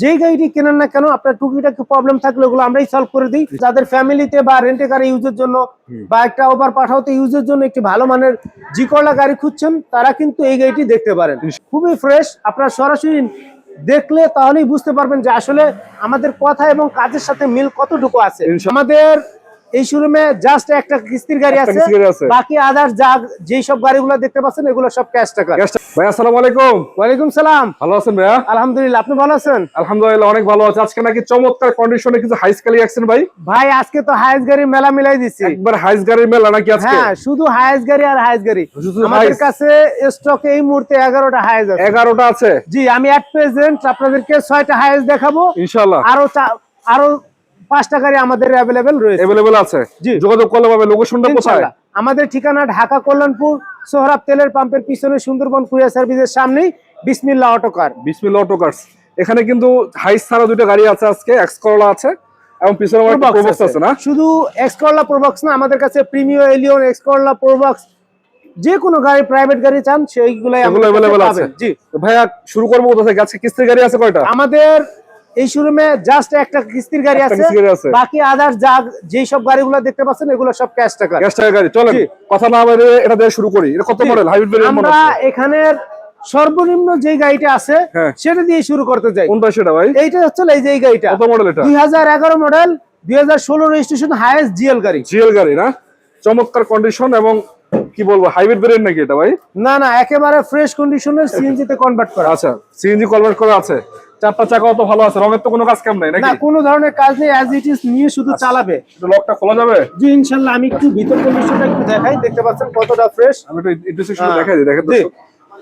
যেই গাড়িটি কেনেন না কেন আপনার টুকিটাকি প্রবলেম থাকলে ওগুলো আমরাই সলভ করে দিই। যাদের ফ্যামিলিতে বা রেন্টে গাড়ি ইউজের জন্য বা একটা ওভার পাঠাওতে ইউজের জন্য একটি ভালো মানের জি করলা গাড়ি খুঁজছেন, তারা কিন্তু এই গাড়িটি দেখতে পারেন। খুবই ফ্রেশ, আপনার সরাসরি দেখলে তাহলেই বুঝতে পারবেন যে আসলে আমাদের কথা এবং কাজের সাথে মিল কতটুকু আছে। আমাদের এই শোরুমে জাস্ট একটা কিস্তির গাড়ি আছে, বাকি আদার্স যা যেই সব গাড়িগুলো দেখতে পাচ্ছেন এগুলো সব ক্যাশ টাকা। ভাই আসসালামু আলাইকুম। ওয়ালাইকুম সালাম। ভালো আছেন ভাইয়া? আলহামদুলিল্লাহ, আপনি ভালো আছেন? আলহামদুলিল্লাহ অনেক ভালো আছে। আজকে নাকি চমৎকার কন্ডিশনে কিছু হাইস গাড়ি আছেন ভাই? ভাই আজকে তো হাইস গাড়ির মেলা মিলাই দিছি। একবার হাইস গাড়ির মেলা নাকি আজকে? হ্যাঁ, শুধু হাইস গাড়ি আর হাইস গাড়ি। আমাদের কাছে স্টকে এই মুহূর্তে 11টা হাইস আছে। 11টা আছে? জি, আমি এট প্রেজেন্ট আপনাদেরকে 6টা হাইস দেখাবো ইনশাআল্লাহ। আরো 5টা গাড়ি আমাদের अवेलेबल রয়েছে। अवेलेबल আছে? জি, যোগাযোগ করলে পাবে। লোকেশনটা কোথায়? আমাদের ঠিকানা ঢাকা কল্যাণপুর সোহরাব তেলের পাম্পের পিছনে সুন্দরবন কুরিয়ার সার্ভিসের সামনেই বিসমিল্লাহ অটোকার। বিসমিল্লাহ অটোকারস। এখানে কিন্তু হাইস ছাড়া দুটো গাড়ি আছে আজকে, এক্স করলা আছে এবং পিছনে একটা প্রোবক্স আছে না? শুধু এক্স করলা প্রোবক্স না, আমাদের কাছে premium Allion, X Corolla Probox, যে কোনো গাড়ি প্রাইভেট গাড়ি চান সেইগুলাই अवेलेबल আছে। জি ভাইয়া, শুরু করব কোথা থেকে? আজকে কিস্তির গাড়ি আছে কয়টা? আমাদের এই শোরুমে জাস্ট একটা কিস্তির গাড়ি আছে, বাকি আদার্স যা যেই সব গাড়িগুলো দেখতে পাচ্ছেন এগুলো সব ক্যাশ টাকা। ক্যাশ টাকা গাড়ি। চলেন কথা না বলে এটা দিয়ে শুরু করি। এটা কত মডেল? Hybrid variant model. আমরা এখানের সর্বনিম্ন যে গাড়িটা আছে সেটা দিয়ে শুরু করতে যাই। কোনটা সেটা ভাই? এইটা হচ্ছে এই যে এই গাড়িটা। কত মডেল এটা? 2011 মডেল, 2016 রেজিস্ট্রেশন, হাইয়েস্ট জিএল গাড়ি। জিএল গাড়ি না? চমৎকার কন্ডিশন এবং কি বলবো, হাইব্রিড ভেরিয়েন্ট নাকি এটা ভাই? না না, একেবারে ফ্রেশ কন্ডিশনের, সিএনজি তে কনভার্ট করা। আচ্ছা, সিএনজি কনভার্ট করা আছে। চারটা চাকাও তো ভালো আছে। রঙের তো কোনো কাজ কাম নাই নাকি? না, কোনো ধরনের কাজ নেই, অ্যাজ ইট ইজ নিয়ে শুধু চালাবে। এটা লকটা খোলা যাবে? জি ইনশাআল্লাহ। আমি একটু ভিতর কন্ডিশনটা একটু দেখাই, দেখতে পাচ্ছেন কতটা ফ্রেশ। আমি একটু ইন্টারসেকশন দেখাই দিই। দেখেন দর্শক,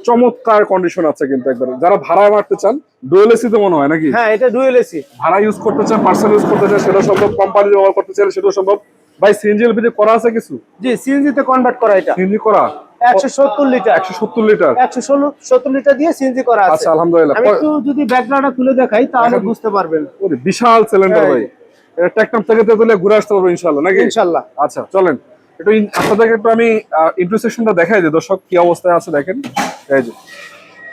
চমৎকার কন্ডিশন আছে কিন্তু একবার। যারা ভাড়া মারতে চান, ডুয়েল এসি তো মনে হয় নাকি? হ্যাঁ, এটা ডুয়েল এসি। ভাড়া ইউজ করতে চান, পার্সোনাল ইউজ করতে চান সেটা সম্ভব, কোম্পানি ব্যবহার করতে চাইলে সেটাও সম্ভব। ভাই সিএনজি এলপিজি করা আছে কিছু? জি, সিএনজি তে কনভার্ট করা। এটা সিএনজি করা 170 লিটার। 170 লিটার 170 লিটার দিয়ে সিএনজি করা আছে। আচ্ছা, আলহামদুলিল্লাহ। আমি একটু যদি ব্যাকগ্রাউন্ডটা খুলে দেখাই তাহলে বুঝতে পারবেন। ওরে বিশাল সিলিন্ডার ভাই। এটা ট্যাকনাম থেকে তেতুলিয়া ঘুরে আসতে পারবো ইনশাআল্লাহ নাকি? ইনশাআল্লাহ। আচ্ছা চলেন একটু আপনাদেরকে একটু আমি ইন্টারসেকশনটা দেখাই দিই দর্শক কি অবস্থায় আছে। দেখেন এই যে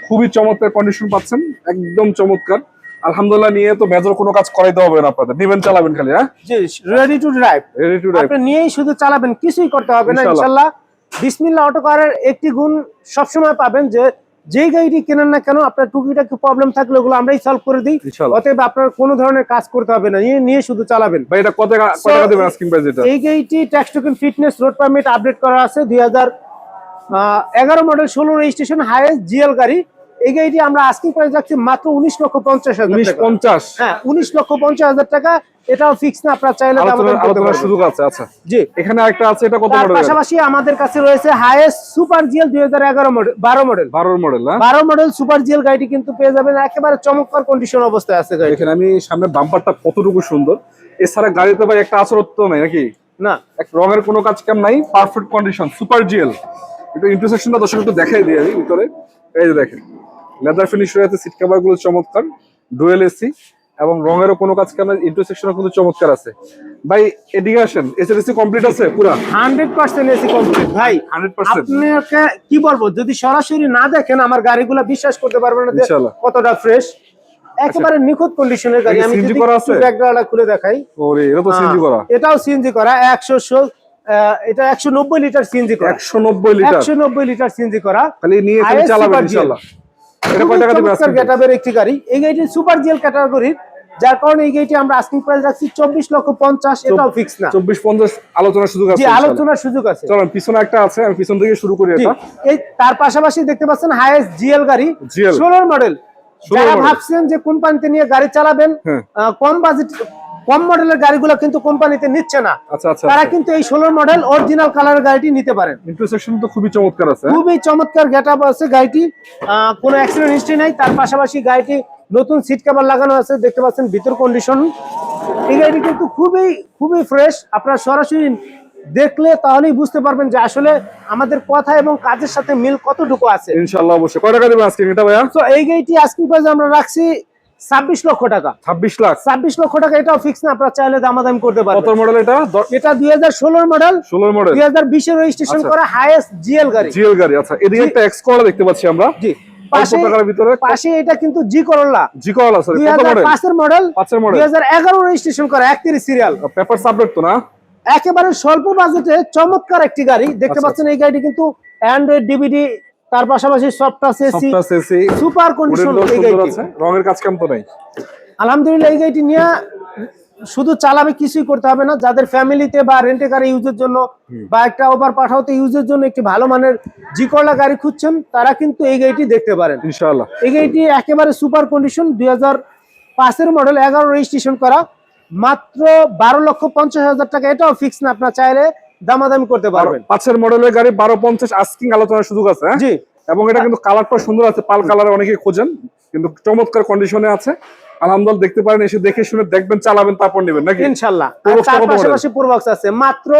খুবই চমৎকার কন্ডিশন পাচ্ছেন, একদম চমৎকার। আলহামদুলিল্লাহ। নিয়ে তো মেজর কোনো কাজ করাইতে হবে না আপনাদের, নিবেন চালাবেন খালি। হ্যাঁ জি, ready to drive. Ready to drive. আপনি নিয়েই শুধু চালাবেন, কিছুই করতে হবে না ইনশাআল্লাহ। বিসমিল্লাহ অটোকারের একটি গুণ সবসময় পাবেন যে যেই গাড়িটি কেনেন না কেন আপনার টুকিটাকি প্রবলেম থাকলে ওগুলো আমরাই সলভ করে দিই। অতএব আপনার কোনো ধরনের কাজ করতে হবে না, নিয়ে শুধু চালাবেন। ভাই এটা কত টাকা দেবেন আস্কিং প্রাইস এটা? এই গাড়িটি tax token fitness road permit update করা আছে। 2011 মডেল, 16 রেজিস্ট্রেশন, হাইয়েস্ট জিএল গাড়ি। এই গাড়িটি আমরা আস্কিং প্রাইস রাখছি মাত্র 19,50,000 টাকা। 19,50? হ্যাঁ, 19,50,000 টাকা। এটাও ফিক্স না, আপনারা চাইলে আলোচনার সুযোগ আছে। আচ্ছা জি, এখানে একটা আছে, এটা কত মডেল? পাশাপাশি আমাদের কাছে রয়েছে highest super GL 2011 model, 12 model. 12 model super GL গাড়িটি কিন্তু পেয়ে যাবেন, একেবারে চমৎকার কন্ডিশন অবস্থায় আছে গাড়ি। দেখেন আমি সামনে বাম্পারটা কতটুকু সুন্দর। এছাড়া গাড়িতে ভাই একটা আচরত্ব নাই নাকি? না, এক রঙের কোনো কাজ কাম নাই, পারফেক্ট কন্ডিশন, সুপার জিএল। একটু ইন্টারসেকশনটা দর্শক একটু দেখাই দিই আমি ভিতরে। এই যে দেখেন লেদার ফিনিশ রয়েছে, সিট কভার গুলো চমৎকার, ডুয়েল এসি এবং রঙেরও কোনো কাজ কাম নাই, ইন্টারসেকশনও কিন্তু চমৎকার আছে। ভাই এদিকে আসেন, এসএসসি কমপ্লিট আছে পুরো? 100% এসি কমপ্লিট ভাই। 100%। আপনাকে কি বলবো, যদি সরাসরি না দেখেন আমার গাড়িগুলো বিশ্বাস করতে পারবেন না যে কতটা ফ্রেশ, একেবারে নিখুঁত কন্ডিশনের গাড়ি। আমি যদি ব্যাকগ্রাউন্ডটা খুলে দেখাই, ওরে এটা তো সিএনজি করা। এটাও সিএনজি করা। এটা 190 লিটার সিএনজি করা। 190 লিটার সিএনজি করা। খালি নিয়ে খালি চালাবেন ইনশাআল্লাহ। এটা কত টাকা দিবেন? সুপার গেটআপের একটি গাড়ি। এই গাড়িটি সুপার জিএল ক্যাটাগরির, যার কারণে এই গাড়িটি আমরা আস্কিং প্রাইস রাখছি 24,50,000। এটাও ফিক্স না। 24-50 আলোচনার সুযোগ আছে। জি, আলোচনার সুযোগ আছে। চলুন পিছনে একটা আছে, আমি পিছন থেকে শুরু করি। এটা এই তার পাশাপাশি দেখতে পাচ্ছেন হাইয়েস্ট জিএল গাড়ি, 16 মডেল। যারা ভাবছেন যে কোম্পানিতে নিয়ে গাড়ি চালাবেন, কম বাজেট কম মডেলের গাড়িগুলো কিন্তু কোম্পানিতে নিচ্ছে না। তারা কিন্তু এই 16 মডেল অরিজিনাল কালারের গাড়িটি নিতে পারেন। ইন্টারসেকশন তো খুবই চমৎকার আছে, খুবই চমৎকার গেটআপ আছে গাড়িটি। কোনো অ্যাক্সিডেন্ট হিস্ট্রি নাই। তার পাশাপাশি গাড়িটি নতুন সিট কভার লাগানো আছে, দেখতে পাচ্ছেন ভিতর কন্ডিশন। এই গাড়িটি কিন্তু খুবই ফ্রেশ। আপনারা সরাসরি দেখলে তাহলেই বুঝতে পারবেন যে আসলে আমাদের কথা এবং কাজের সাথে মিল কতটুকু আছে। ইনশাআল্লাহ অবশ্যই। কয় টাকা দিবেন আজকে এটা ভাইয়া? তো এই গাড়িটি আস্কিং প্রাইস আমরা রাখছি 26 লক্ষ টাকা। 26 লাখ? 26 লক্ষ টাকা। এটাও ফিক্স না, আপনারা চাইলে দামাদামি করতে পারবেন। কত মডেল এটা? এটা 2016 মডেল। 16 মডেল, 2020 এর রেজিস্ট্রেশন করা, হাইয়েস্ট জিএল গাড়ি। জিএল গাড়ি। আচ্ছা, এদিকে একটা এক্স করলা দেখতে পাচ্ছি আমরা। জি, পাশে টাকার ভিতরে পাশে এটা কিন্তু জি করোলা জি করলা সরি কত মডেল 2005 এর মডেল 5 এর মডেল 2011 রেজিস্ট্রেশন করা 31 সিরিয়াল পেপার সাবজেক্ট তো না একেবারে স্বল্প বাজেটে চমৎকার একটি গাড়ি দেখতে আচ্ছা, পাচ্ছেন এই গাড়িটি কিন্তু অ্যান্ড্রয়েড ডিভিডি তার পাশাপাশি soft touch AC super condition এই গাড়িটি আছে রঙের কাজ কাম তো নাই আলহামদুলিল্লাহ এই গাড়িটি নিয়ে শুধু চালাবে কিছুই করতে হবে না যাদের ফ্যামিলিতে বা রেন্টে গাড়ি ইউজের জন্য বা একটা ওভার পাঠাওতে ইউজের জন্য একটি ভালো মানের জি করলা গাড়ি খুঁজছেন তারা কিন্তু এই গাড়িটি দেখতে পারেন ইনশাআল্লাহ এই গাড়িটি একেবারে সুপার কন্ডিশন 2005 এর মডেল 11 রেজিস্ট্রেশন করা মাত্র 12,50,000 টাকা এটাও ফিক্স না আপনার চাইলে দামাদামি করতে পারবেন 5 এর মডেলের গাড়ি 1250 আস্কিং আলোচনার সুযোগ আছে হ্যাঁ জি এবং এটা কিন্তু কালারটা সুন্দর আছে পাল কালারে অনেকেই খোঁজেন কিন্তু চমৎকার কন্ডিশনে আছে আলহামদুলিল্লাহ দেখতে পারেন এসে দেখে শুনে দেখবেন চালাবেন তারপর নেবেন নাকি ইনশাআল্লাহ আর Probox তার কত model? পাশাপাশি প্রোবক্স আছে মাত্র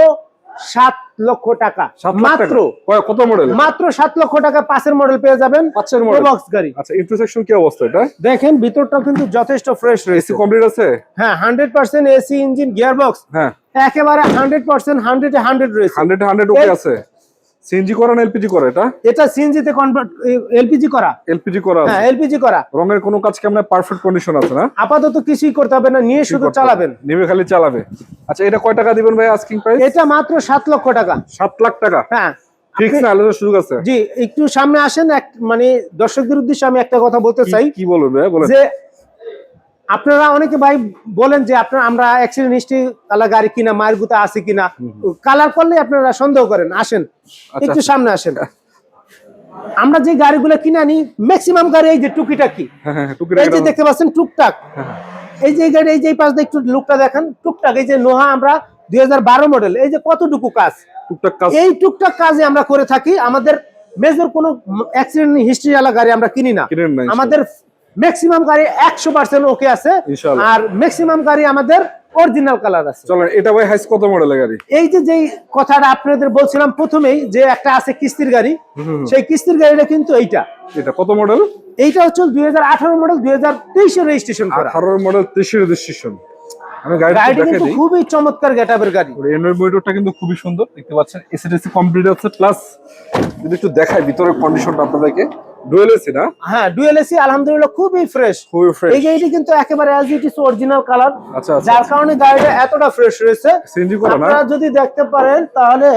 7 লক্ষ টাকা 7 লাখ মাত্র টাকা কত মডেল মাত্র 7 লক্ষ টাকা 5 এর মডেল পেয়ে যাবেন 5 এর মডেল প্রোবক্স গাড়ি আচ্ছা ইন্টারসেকশন কি অবস্থা এটা দেখেন ভিতরটা কিন্তু যথেষ্ট ফ্রেশ রয়েছে এসি কমপ্লিট আছে হ্যাঁ 100% এসি ইঞ্জিন গিয়ারবক্স হ্যাঁ একেবারে 100% 100 এ 100 রয়েছে 100 ওকে আছে সিএনজি করা না এলপিজি করা এটা এটা সিএনজি তে কনভার্ট এলপিজি করা এলপিজি করা আছে হ্যাঁ এলপিজি করা রঙের কোনো কাজ কেমন পারফেক্ট কন্ডিশন আছে না আপাতত কিছুই করতে হবে না নিয়ে শুধু চালাবেন নিবে খালি চালাবে আচ্ছা এটা কয় টাকা দিবেন ভাই আস্কিং প্রাইস এটা মাত্র 7 লক্ষ টাকা 7 লাখ টাকা হ্যাঁ ফিক্স না আলাদা সুযোগ আছে জি একটু সামনে আসেন মানে দর্শকদের উদ্দেশ্যে আমি একটা কথা বলতে চাই কি বলবেন ভাই বলেন যে আপনারা অনেকে ভাই বলেন যে আমরা অ্যাক্সিডেন্ট হিস্ট্রি কালার গাড়ি কিনা মায়ের গুতা আছে কিনা কালার করলে আপনারা সন্দেহ করেন আসেন একটু সামনে আসেন আমরা যে গাড়িগুলো কিনে আনি ম্যাক্সিমাম গাড়ি এই যে টুকিটাকি হ্যাঁ এই যে দেখতে পাচ্ছেন টুকটাক এই যে গাড়ি এই যে পাশ দিয়ে একটু লুকটা দেখেন টুকটাক এই যে নোহা আমরা 2012 মডেল এই যে কতটুকু কাজ টুকটাক কাজ এই টুকটাক কাজে আমরা করে থাকি আমাদের মেজর কোনো অ্যাক্সিডেন্ট হিস্ট্রি ওয়ালা গাড়ি আমরা কিনি না কিনেন না আমাদের ম্যাক্সিমাম গাড়ি 100% ওকে আছে ইনশাআল্লাহ আর ম্যাক্সিমাম গাড়ি আমাদের অরিজিনাল কালার আছে চলেন এটা ভাই হাইস কত মডেলের গাড়ি এই যে যেই কথাটা আপনাদের বলছিলাম প্রথমেই যে একটা আছে কিস্তির গাড়ি সেই কিস্তির গাড়িটা কিন্তু এইটা এটা কত মডেল এইটা হচ্ছে 2018 মডেল 2023 এর রেজিস্ট্রেশন করা 18 মডেল 23 রেজিস্ট্রেশন আমি গাড়িটা গাড়িটা দেখাই কিন্তু দিই খুবই চমৎকার গেটআপের গাড়ি এন্ড্রয়েড মনিটরটা কিন্তু খুবই সুন্দর দেখতে পাচ্ছেন এসিডিসি কমপ্লিট আছে প্লাস যদি একটু দেখাই ভিতরের কন্ডিশনটা আপনাদেরকে ডুয়েল এসি না হ্যাঁ ডুয়েল এসি আলহামদুলিল্লাহ খুবই ফ্রেশ খুবই ফ্রেশ এই গাড়িটি কিন্তু একেবারে as it is original colour আচ্ছা আচ্ছা যার কারণে গাড়িটা এতটা ফ্রেশ রয়েছে সিএনজি করা না আপনারা যদি দেখতে পারেন তাহলে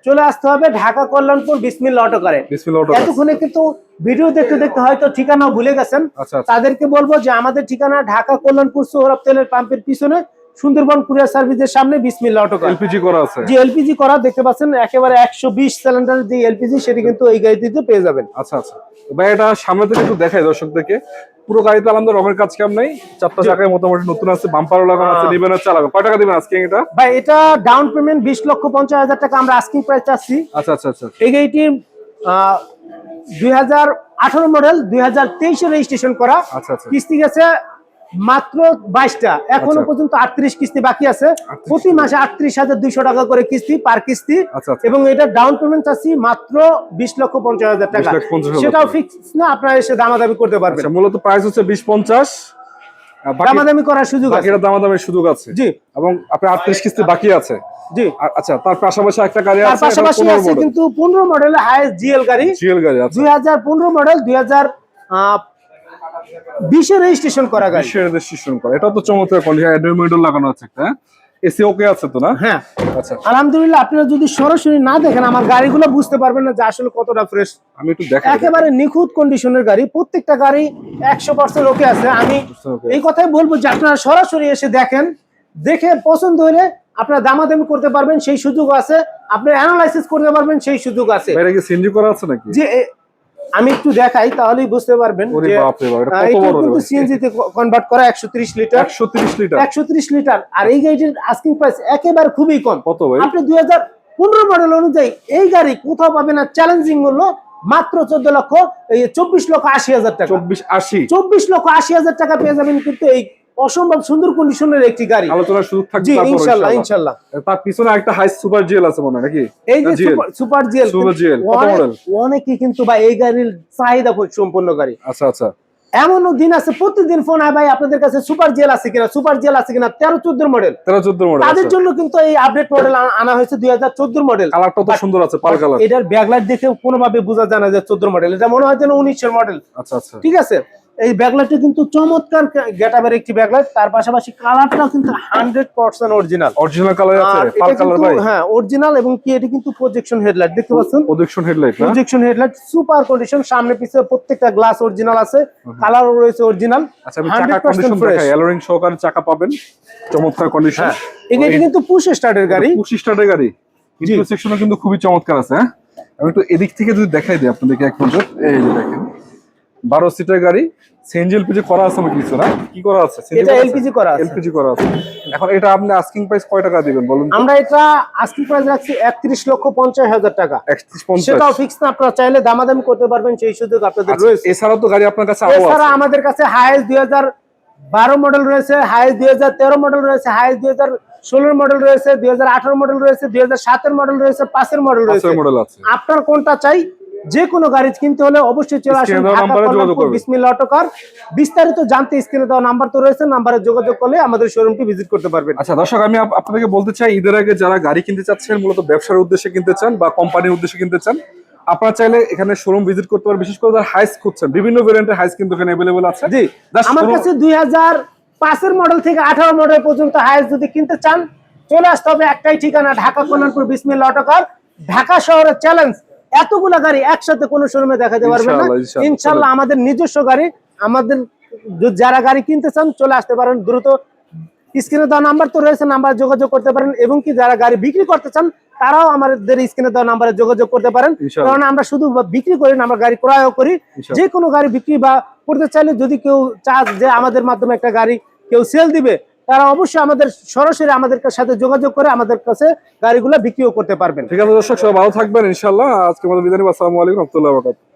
চলে আসতে হবে ঢাকা কল্যাণপুর বিসমিল্লাহ অটো করে বিসমিল্লাহ অটো এতক্ষণে কিন্তু ভিডিও দেখতে দেখতে হয়তো ঠিকানা ভুলে গেছেন আচ্ছা আচ্ছা তাদেরকে বলবো যে আমাদের ঠিকানা ঢাকা কল্যাণপুর সোহরাব তেলের পাম্পের পিছনে সুন্দরবন কুরিয়ার সার্ভিসের সামনে বিসমিল্লাহ অটো করে এলপিজি করা আছে যে এলপিজি করা দেখতে পাচ্ছেন একেবারে 120 সিলিন্ডারের যে এলপিজি সেটি কিন্তু এই গাড়িতে পেয়ে যাবেন আচ্ছা আচ্ছা ভাই এটা সামনে থেকে একটু দেখাই দর্শকদেরকে পুরো গাড়িতে আলাদা রঙের কাজ কাম নাই চারটা চাকায় মোটামুটি নতুন আছে বাম্পারও লাগানো আছে নিবেন আর চালাবে কয় টাকা দিবেন আজকে এটা ভাই এটা ডাউন পেমেন্ট 20,50,000 টাকা আমরা আস্কিং প্রাইস চাচ্ছি আচ্ছা আচ্ছা আচ্ছা এই গাড়িটি 2018 মডেল 2023 এর রেজিস্ট্রেশন করা আচ্ছা আচ্ছা কিস্তি গেছে মাত্র 22টা এখনো আচ্ছা। পর্যন্ত 38 কিস্তি বাকি আছে 38 প্রতি মাসে 38,200 টাকা করে কিস্তি পার কিস্তি আচ্ছা আচ্ছা এবং এটা ডাউন পেমেন্ট চাচ্ছি মাত্র 20,50,000 টাকা 20,50,000 সেটাও ফিক্স না আপনারা এসে দামাদামি করতে পারবেন আচ্ছা মূলত প্রাইস হচ্ছে 20-50 দামাদামি করার সুযোগ আছে বাকিটা দামাদামের সুযোগ আছে জি এবং আপনার 38 কিস্তি বাকি আছে জি আচ্ছা তার পাশাপাশি একটা গাড়ি তার আছে পাশাপাশি আছে কিন্তু 15 মডেলের হাইয়েস্ট জিএল গাড়ি জিএল গাড়ি আছে 2015 মডেল 2020 এর রেজিস্ট্রেশন করা গাড়ি রেজিস্ট্রেশন করা এটা তো চমৎকার কন্ডিশন অ্যান্ড্রয়েড মনিটর লাগানো আছে একটা এসি ওকে আছে তো না হ্যাঁ আচ্ছা আলহামদুলিল্লাহ আপনারা যদি সরাসরি না দেখেন আমার গাড়িগুলো বুঝতে পারবেন না যে আসলে কতটা ফ্রেশ আমি একটু দেখাই একেবারে নিখুঁত কন্ডিশনের গাড়ি প্রত্যেকটা গাড়ি 100% ওকে আছে আমি okay. এই কথাই বলবো যে আপনারা সরাসরি এসে দেখেন দেখে পছন্দ হলে আপনারা দামাদামি করতে পারবেন সেই সুযোগ আছে আপনি অ্যানালাইসিস করতে পারবেন সেই সুযোগ আছে এটা কি সিএনজি করা আছে নাকি যে আমি একটু দেখাই তাহলেই বুঝতে পারবেন ওরে যে বাপ রে বাপ এটা কত এটা বড় কিন্তু সিএনজি তে কনভার্ট করা 130 লিটার 130 লিটার 130 লিটার আর এই গাড়িটির আস্কিং প্রাইস একেবারে খুবই কম কত ভাই আপনি 2015 মডেল অনুযায়ী এই গাড়ি কোথাও পাবেন না চ্যালেঞ্জিং মূল্য মাত্র 24,80,000 টাকা 24,80,000 টাকা পেয়ে যাবেন কিন্তু এই অসম্ভব সুন্দর কন্ডিশনের একটি গাড়ি আলোচনার সুযোগ থাকবে জি তারপর ইনশাআল্লাহ ইনশাআল্লাহ তার পিছনে একটা হাই সুপার জিএল আছে মনে হয় নাকি এই যে সুপার জিএল সুপার জিএল কত মডেল অনেকে কিন্তু ভাই এই গাড়ির চাহিদা সম্পন্ন গাড়ি আচ্ছা আচ্ছা এমনও দিন আছে প্রতিদিন ফোন হয় ভাই আপনাদের কাছে সুপার জেল আছে কিনা, সুপার জেল আছে কিনা, 13-14 মডেল। 13-14 মডেল তাদের জন্য কিন্তু এই আপডেট মডেল আনা হয়েছে 2014 মডেল। কালারটা তো সুন্দর আছে, পাল কালার। এটার ব্যাকলাইট দেখে কোনোভাবে বোঝা যায় না যে 14 মডেল, এটা মনে হয় যেন 19 মডেল। আচ্ছা আচ্ছা, ঠিক আছে। এই ব্যাকলাইটটা কিন্তু চমৎকার গেটআপের একটি ব্যাকলাইট, তার পাশাপাশি কালারটাও কিন্তু 100% অরিজিনাল। অরিজিনাল কালার আছে, পাল কালার ভাই। হ্যাঁ অরিজিনাল, এবং কি এটা কিন্তু প্রজেকশন হেডলাইট দেখতে পাচ্ছেন, প্রজেকশন হেডলাইট না? প্রজেকশন হেডলাইট সুপার কন্ডিশন, সামনে পিছনে প্রত্যেকটা গ্লাস অরিজিনাল আছে, কালারও রয়েছে অরিজিনাল। আচ্ছা আমি চাকা কন্ডিশন দেখাই, অ্যালোরিং সহকারে চাকা পাবেন, চমৎকার কন্ডিশন। এটা কিন্তু পুশ স্টার্টের গাড়ি, পুশ স্টার্টের গাড়ি। ইন্টারসেকশনও কিন্তু খুবই চমৎকার আছে। হ্যাঁ আমি একটু এদিক থেকে যদি দেখাই দিই আপনাদেরকে এক নজর, এই যে দেখেন 12 সিটের গাড়ি, সিএনজি এলপিজি করা আছে নাকি কিছু না? কি করা আছে? এটা এলপিজি করা আছে, এলপিজি করা আছে। এখন এটা আপনি আস্কিং প্রাইস কয় টাকা দিবেন বলুন? আমরা এটা আস্কিং প্রাইস রাখছি 31,50,000 টাকা। 31,50,000 সেটাও ফিক্স না, আপনারা চাইলে দামাদামি করতে পারবেন, সেই সুযোগ আপনাদের রয়েছে। এছাড়াও তো গাড়ি আপনার কাছে আরো এছাড়া আছে। আমাদের কাছে হাইয়েস্ট 2012 মডেল রয়েছে, হাইয়েস্ট 2013 মডেল রয়েছে, হাইয়েস্ট 2016 মডেল রয়েছে, 2018 মডেল রয়েছে, 2007 মডেল রয়েছে, 5 মডেল রয়েছে। মডেল আছে। আপনার কোনটা চাই, যে কোনো গাড়ি কিনতে হলে অবশ্যই চলে আসুন বিসমিল্লাহ অটো কার। বিস্তারিত জানতে স্ক্রিনে দেওয়া নাম্বার তো রয়েছে, নাম্বারে যোগাযোগ করলে আমাদের শোরুমটি ভিজিট করতে পারবেন। আচ্ছা দর্শক, আমি আপনাদেরকে বলতে চাই, ঈদের আগে যারা গাড়ি কিনতে চাচ্ছেন, মূলত ব্যবসার উদ্দেশ্যে কিনতে চান বা কোম্পানির উদ্দেশ্যে কিনতে চান, আপনারা চাইলে এখানে শোরুম ভিজিট করতে পারেন। বিশেষ করে যারা হাইস খুঁজছেন, বিভিন্ন ভেরিয়েন্টের হাইস কিন্তু এখানে अवेलेबल আছে। জি, আমার কাছে 2005 মডেল থেকে 18 মডেল পর্যন্ত হাইস যদি কিনতে চান, চলে আসতে হবে একটাই ঠিকানা, ঢাকা কল্যাণপুর বিসমিল্লাহ অটো কার। ঢাকা শহরের চ্যালেঞ্জ, এতগুলা গাড়ি একসাথে কোনো শোরুমে দেখাতে পারবেন না। ইনশাআল্লাহ আমাদের নিজস্ব গাড়ি, আমাদের যারা গাড়ি কিনতে চান চলে আসতে পারেন দ্রুত। স্ক্রিনে দেওয়া নাম্বার তো রয়েছে, নাম্বার যোগাযোগ করতে পারেন, এবং কি যারা গাড়ি বিক্রি করতে চান তারাও আমাদের স্ক্রিনে দেওয়া নাম্বারে যোগাযোগ করতে পারেন। কারণ আমরা শুধু বিক্রি করি না, আমরা গাড়ি ক্রয়ও করি। যে কোনো গাড়ি বিক্রি বা করতে চাইলে, যদি কেউ চায় যে আমাদের মাধ্যমে একটা গাড়ি কেউ সেল দিবে, তারা অবশ্যই আমাদের সরাসরি আমাদের সাথে যোগাযোগ করে আমাদের কাছে গাড়িগুলো বিক্রিও করতে পারবেন। ঠিক আছে দর্শক, সবাই ভালো থাকবেন ইনশাআল্লাহ। আজকে আমাদের বিদায় নিব। আসসালামু আলাইকুম ওয়া রাহমাতুল্লাহি ওয়া বারাকাতুহু।